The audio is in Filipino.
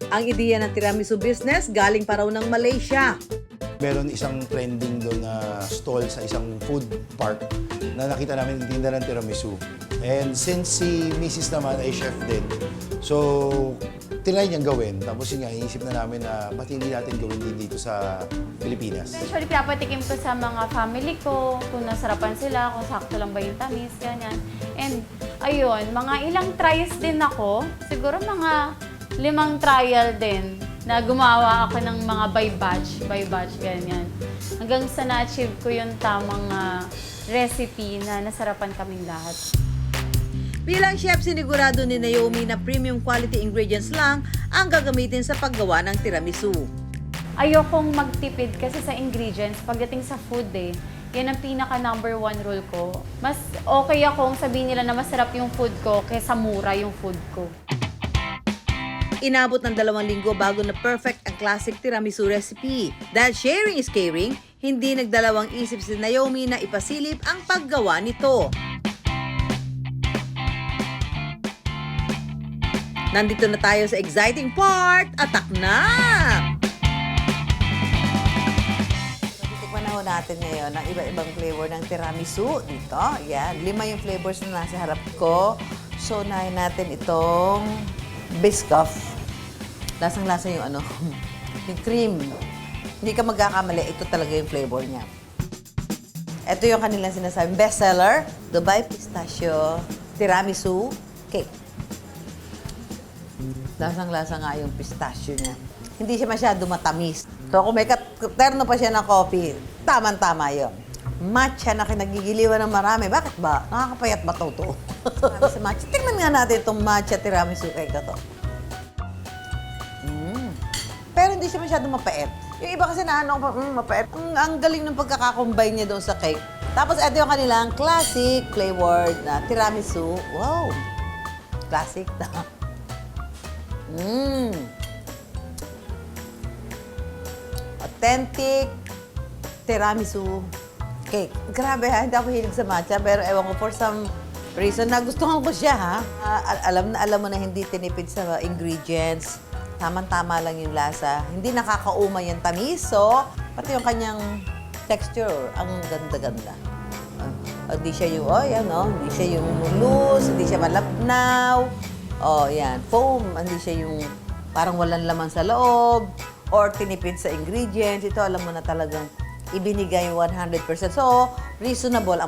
Ang ideya ng tiramisu business galing pa raw ng Malaysia. Meron isang trending doon na stall sa isang food park na nakita namin tinda ng tiramisu. And since si Mrs. naman ay chef din, so tinry niyang gawin. Tapos yun nga, iisip na namin na ba't hindi natin gawin din dito sa Pilipinas. Usually, pinapatikim ko sa mga family ko, kung nasarapan sila, kung sakto lang ba yung tamis, ganyan. And, ayun, mga ilang tries din ako. Siguro mga 5 trial din na gumawa ako ng mga by batch, ganyan. Hanggang sa na-achieve ko yung tamang recipe na nasarapan kaming lahat. Bilang chef, sinigurado ni Naomi na premium quality ingredients lang ang gagamitin sa paggawa ng tiramisu. Ayokong magtipid kasi sa ingredients pagdating sa food eh. Yan ang pinaka #1 rule ko. Mas okay akong sabihin nila na masarap yung food ko kaysa mura yung food ko. Inabot ng 2 linggo bago na perfect ang classic tiramisu recipe. Dahil sharing is caring, hindi nagdalawang isip si Naomi na ipasilip ang paggawa nito. Nandito na tayo sa exciting part. Atak na! Titikman na ho natin ngayon ang iba-ibang flavor ng tiramisu dito. Yan, 5 yung flavors na nasa harap ko. So, unahin natin itong Biscoff. Lasang-lasa yung yung cream. Hindi ka magkakamali, ito talaga yung flavor niya. Ito yung kanilang sinasabing bestseller, Dubai Pistachio Tiramisu Cake. Lasang-lasa nga yung pistachio niya. Hindi siya masyado matamis. So kung may terno pa siya na coffee, tama-tama yun. Matcha na kinagigiliwan ng marami. Bakit ba? Nakakapayat ba ito? Sa matcha. Tingnan nga natin itong matcha tiramisu cake na to. Pero hindi siya masyado mapait. Yung iba kasi na mapait. Ang galing ng pagkakakombine niya doon sa cake. Tapos ito yung kanilang classic flavored na tiramisu. Wow! Classic na. Authentic tiramisu cake. Grabe ha, hindi ako hilig sa matcha, pero ewan ko for some reason nagustuhan ko siya ha. Alam mo na hindi tinipid sa ingredients. Tamang-tama lang yung lasa. Hindi nakakaumay yung tamis, so pati yung kanyang texture, ang ganda-ganda. Hindi siya yung, hindi siya yung loose, hindi siya malapnaw. Yan, foam, hindi siya yung parang walang laman sa loob or tinipid sa ingredients. Ito, alam mo na talagang ibinigay 100%. So, reasonable ang